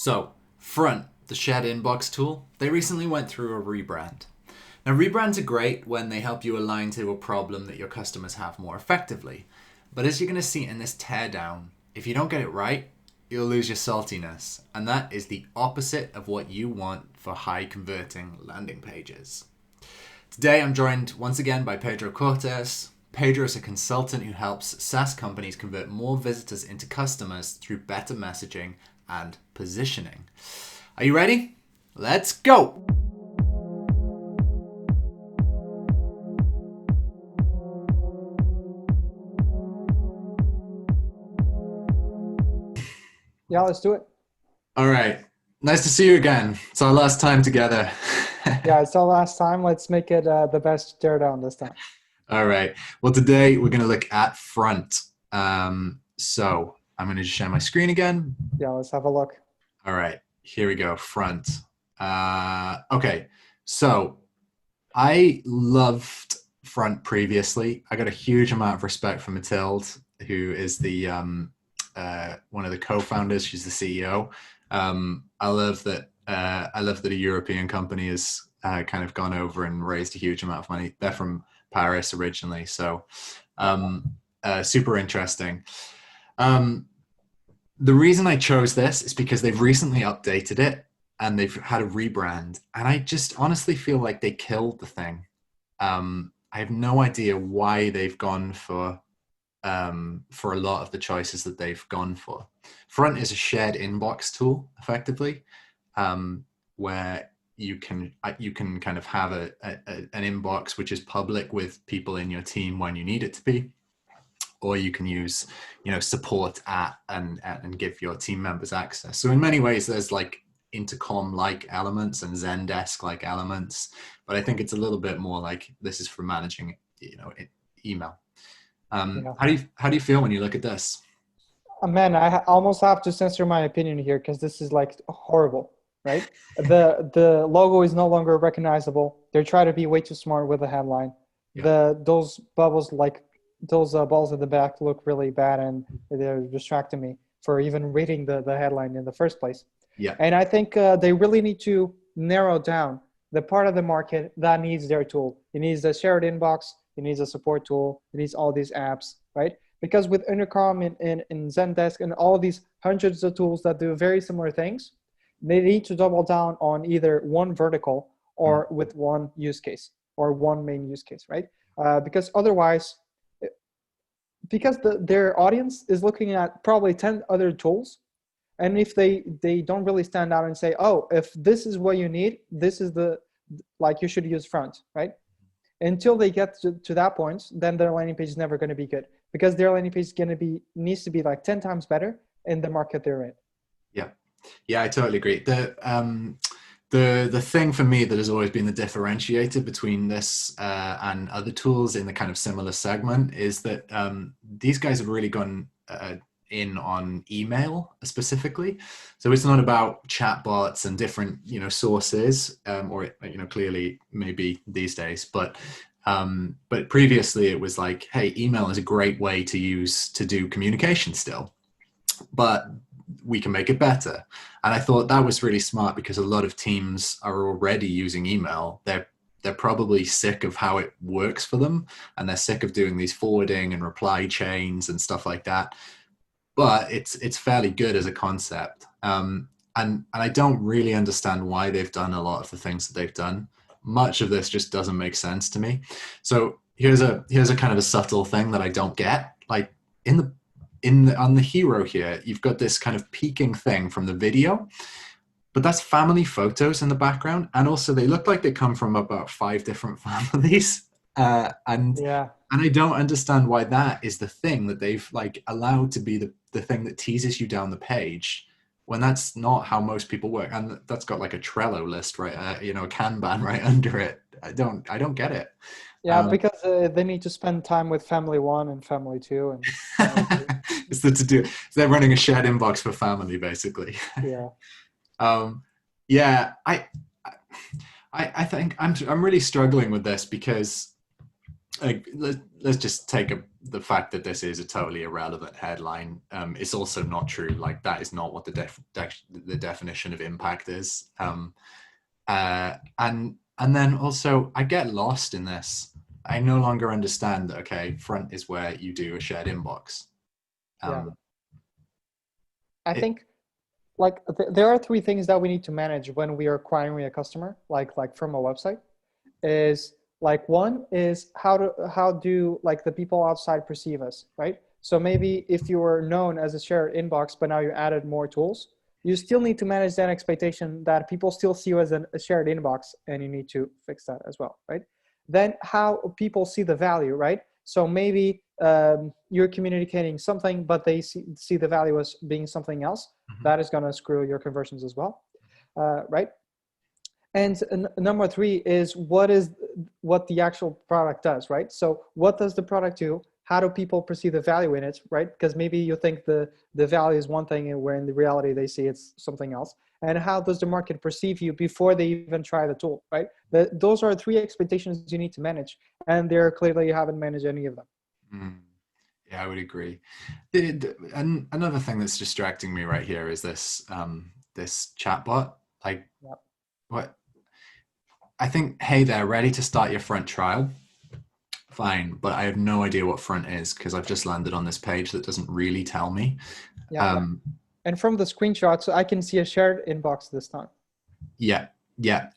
So, Front, the shared inbox tool, they recently went through a rebrand. Now, rebrands are great when they help you align to a problem that your customers have more effectively. But as you're going to see in this teardown, if you don't get it right, you'll lose your saltiness. And that is the opposite of what you want for high converting landing pages. Today, I'm joined once again by Pedro Cortes. Pedro is a consultant who helps SaaS companies convert more visitors into customers through better messaging and positioning. Are you ready? Let's go! Yeah, let's do it. All right. Nice to see you again. It's our last time together. Yeah, it's our last time. Let's make it the best teardown this time. All right. Well, today we're going to look at Front. So I'm going to just share my screen again. Yeah, let's have a look. All right. Here we go. Front. Okay. So I loved Front previously. I got a huge amount of respect for Mathilde, who is the one of the co-founders. She's the CEO. I love that. I love that a European company has kind of gone over and raised a huge amount of money. They're from Paris originally, so super interesting. The reason I chose this is because they've recently updated it and they've had a rebrand, and I just honestly feel like they killed the thing. I have no idea why they've gone for a lot of the choices that they've gone for. Front is a shared inbox tool, effectively, where you can kind of have an inbox which is public with people in your team when you need it to be, or you can use support at and give your team members access. So in many ways, there's like intercom-like elements and Zendesk-like elements, but I think it's a little bit more like this is for managing email. Yeah. How do you feel when you look at this? Man, almost have to censor my opinion here because this is like horrible, right? The logo is no longer recognizable. They're trying to be way too smart with the headline. Yeah. Those bubbles, like those balls at the back, look really bad, and they're distracting me for even reading the headline in the first place. Yeah. And I think they really need to narrow down the part of the market that needs their tool. It needs a shared inbox. It needs a support tool. It needs all these apps, right? Because with Intercom and Zendesk and all these hundreds of tools that do very similar things, they need to double down on either one vertical or with one use case or one main use case, right? Because otherwise, because their audience is looking at probably 10 other tools, and if they don't really stand out and say, oh, if this is what you need, this is you should use Front, right? Until they get to that point, then their landing page is never going to be good, because their landing page is needs to be like 10 times better in the market they're in. Yeah, I totally agree. The thing for me that has always been the differentiator between this and other tools in the kind of similar segment is that these guys have really gone in on email specifically. So it's not about chatbots and different sources, or clearly maybe these days, but previously it was like, hey, email is a great way to use to do communication still, but we can make it better. And I thought that was really smart, because a lot of teams are already using email. They're probably sick of how it works for them, and they're sick of doing these forwarding and reply chains and stuff like that. But it's fairly good as a concept. And I don't really understand why they've done a lot of the things that they've done. Much of this just doesn't make sense to me. So here's a kind of a subtle thing that I don't get. Like on the hero here, you've got this kind of peeking thing from the video, but that's family photos in the background, and also they look like they come from about 5 different families. And I don't understand why that is the thing that they've like allowed to be the thing that teases you down the page, when that's not how most people work. And that's got like a Trello list, right? A Kanban right under it. I don't get it. Yeah, because they need to spend time with family 1 and family 2 and family 3. It's the to do. They're running a shared inbox for family, basically. Yeah. Yeah, I think I'm really struggling with this, because like let's just take the fact that this is a totally irrelevant headline is also not true. Like that is not what the definition of impact is. And then also I get lost in this. I no longer understand that, okay, front is where you do a shared inbox. Yeah. Um, I think like there are three things that we need to manage when we are acquiring a customer, like from a website. Is like one is how do like the people outside perceive us, right? So maybe if you were known as a shared inbox, but now you added more tools, you still need to manage that expectation that people still see you as a shared inbox, and you need to fix that as well, right? Then how people see the value, right? So maybe you're communicating something, but they see the value as being something else. That is going to screw your conversions as well, right? And number three is what the actual product does, right? So what does the product do? How do people perceive the value in it, right? Because maybe you think the value is one thing, and where in the reality they see it's something else. And how does the market perceive you before they even try the tool, right? Those are three expectations you need to manage, and there clearly you haven't managed any of them. Yeah, I would agree. And another thing that's distracting me right here is this this chatbot. Like, Yep. what? I think, hey there, ready to start your front trial? Fine, but I have no idea what front is because I've just landed on this page that doesn't really tell me. Yeah. And from the screenshots, I can see a shared inbox this time. Yeah,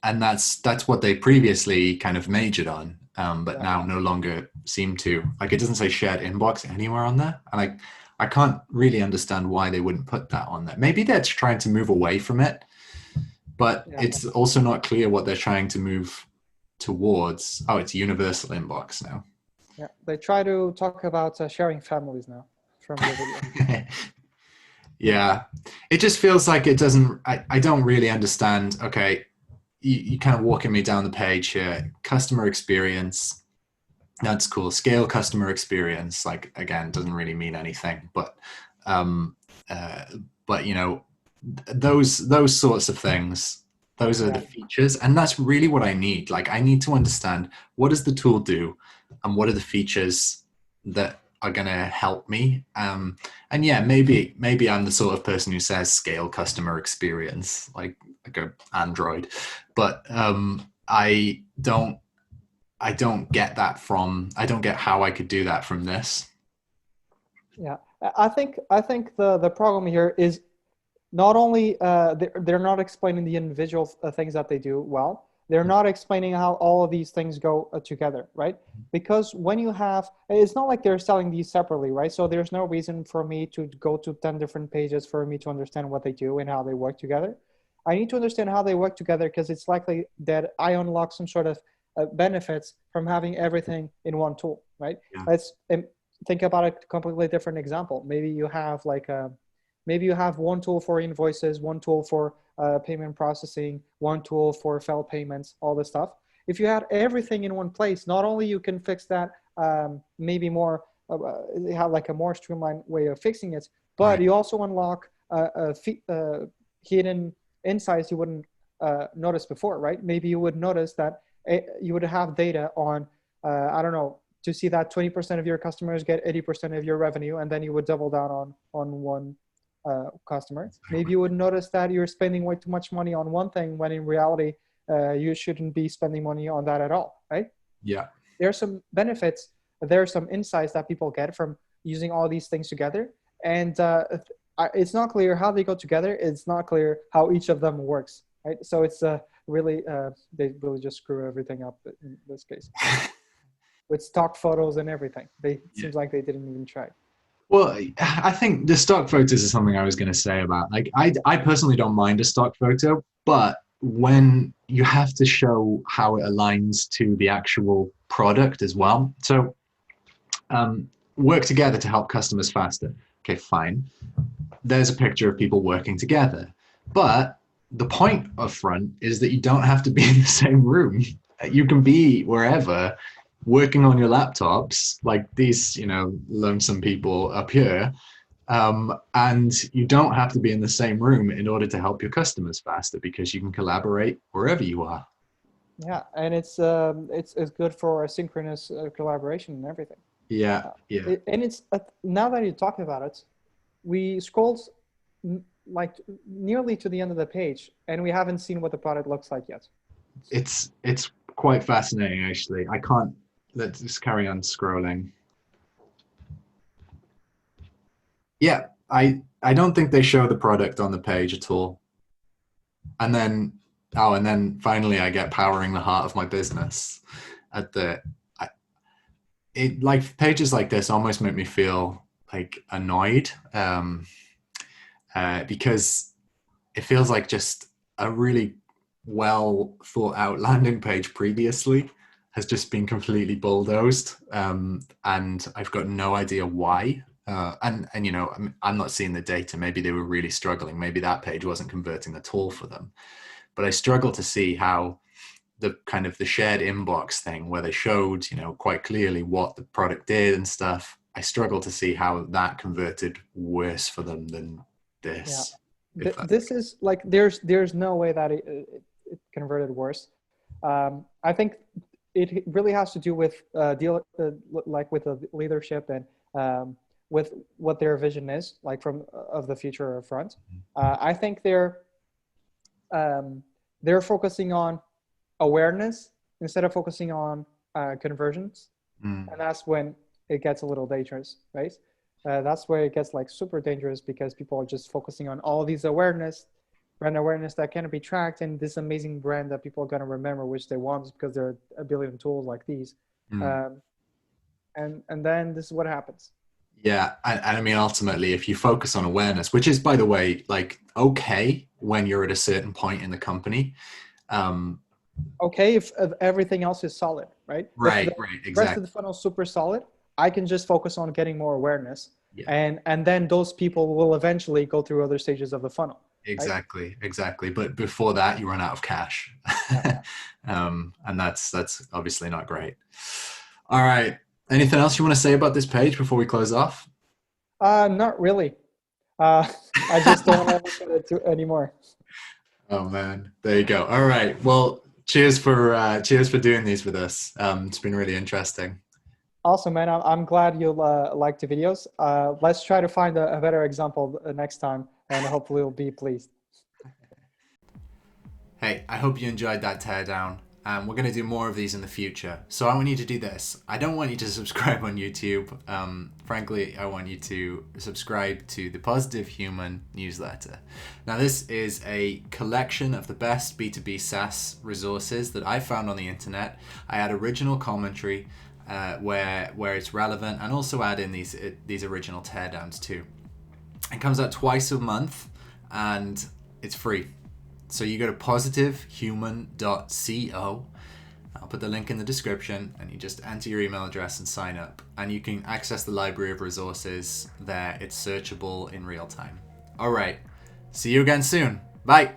and that's what they previously kind of majored on, but Yeah. now no longer seem to. Like, it doesn't say shared inbox anywhere on there, and I can't really understand why they wouldn't put that on there. Maybe they're trying to move away from it, but it's also not clear what they're trying to move towards. Oh, it's universal inbox now. Yeah, they try to talk about sharing families now from the video. Yeah, it just feels like it doesn't. I don't really understand. Okay, you kind of walking me down the page here. Customer experience, that's cool. Scale customer experience, like, again, doesn't really mean anything, but um, you know, those sorts of things, those are the features, and that's really what I need. Like, I need to understand, what does the tool do, and what are the features that are going to help me. And yeah, maybe I'm the sort of person who says scale customer experience like a Android, but I don't get that from, I don't get how I could do that from this. Yeah, I think the problem here is not only they're not explaining the individual things that they do well. They're not explaining how all of these things go together, right? Because when you have, it's not like they're selling these separately, right? So there's no reason for me to go to 10 different pages for me to understand what they do and how they work together. I need to understand how they work together because it's likely that I unlock some sort of benefits from having everything in one tool, right? Yeah. Let's think about a completely different example. Maybe you have like maybe you have one tool for invoices, one tool for payment processing, one tool for failed payments, all this stuff. If you had everything in one place, not only you can fix that, maybe more, have like a more streamlined way of fixing it, but you also unlock hidden insights you wouldn't notice before, right? Maybe you would notice that you would have data on, I don't know, to see that 20% of your customers get 80% of your revenue, and then you would double down on one customer. Maybe you would notice that you're spending way too much money on one thing when in reality you shouldn't be spending money on that at all, right? Yeah. There are some benefits, there are some insights that people get from using all these things together, and it's not clear how they go together. It's not clear how each of them works, right? So it's really they really just screw everything up in this case with stock photos and everything. It seems like they didn't even try. Well, I think the stock photos is something I was going to say about. Like, I personally don't mind a stock photo, but when you have to show how it aligns to the actual product as well. So, work together to help customers faster. Okay, fine. There's a picture of people working together. But the point of front is that you don't have to be in the same room. You can be wherever, working on your laptops, like these, lonesome people up here. And you don't have to be in the same room in order to help your customers faster, because you can collaborate wherever you are. Yeah, and it's good for asynchronous collaboration and everything. Yeah, yeah. And it's now that you talk about it, we scrolled like nearly to the end of the page, and we haven't seen what the product looks like yet. It's quite fascinating actually. I can't. Let's just carry on scrolling. Yeah, I don't think they show the product on the page at all. And then and then finally I get powering the heart of my business at the I, it like pages like this almost make me feel like annoyed because it feels like just a really well thought out landing page previously has just been completely bulldozed, and I've got no idea why. And you know, I'm not seeing the data. Maybe they were really struggling. Maybe that page wasn't converting at all for them. But I struggle to see how the kind of the shared inbox thing, where they showed, you know, quite clearly what the product did and stuff. I struggle to see how that converted worse for them than Yeah, this. If that this is like there's no way that it converted worse. I think it really has to do with like with the leadership and with what their vision is like from of the future front. I think they're focusing on awareness instead of focusing on conversions, mm, and that's when it gets a little dangerous, right? That's where it gets like super dangerous because people are just focusing on all these brand awareness that can be tracked, and this amazing brand that people are going to remember, which they want because there are a billion tools like these. mm. Um, and then this is what happens. Yeah, and I mean, ultimately, if you focus on awareness, which is, by the way, like okay when you're at a certain point in the company, um, Okay, if everything else is solid, right? If the right, rest of exactly, the funnel is super solid, I can just focus on getting more awareness, yeah, and then those people will eventually go through other stages of the funnel, right? exactly. But before that, you run out of cash, Yeah. and that's obviously not great. All right, anything else you want to say about this page before we close off? Not really. Uh, I just don't want to look at it anymore. Oh man, there you go. All right, well, cheers for doing these with us. It's been really interesting. Awesome, man. I'm glad you like the videos. Let's try to find a better example next time, and hopefully you'll be pleased. Hey, I hope you enjoyed that teardown. We're going to do more of these in the future. So I want you to do this. I don't want you to subscribe on YouTube. Frankly, I want you to subscribe to the Positive Human newsletter. Now, this is a collection of the best B2B SaaS resources that I found on the internet. I add original commentary where it's relevant, and also add in these original teardowns too. It comes out twice a month, and it's free. So you go to positivehuman.co. I'll put the link in the description, and you just enter your email address and sign up. And you can access the library of resources there. It's searchable in real time. All right. See you again soon. Bye.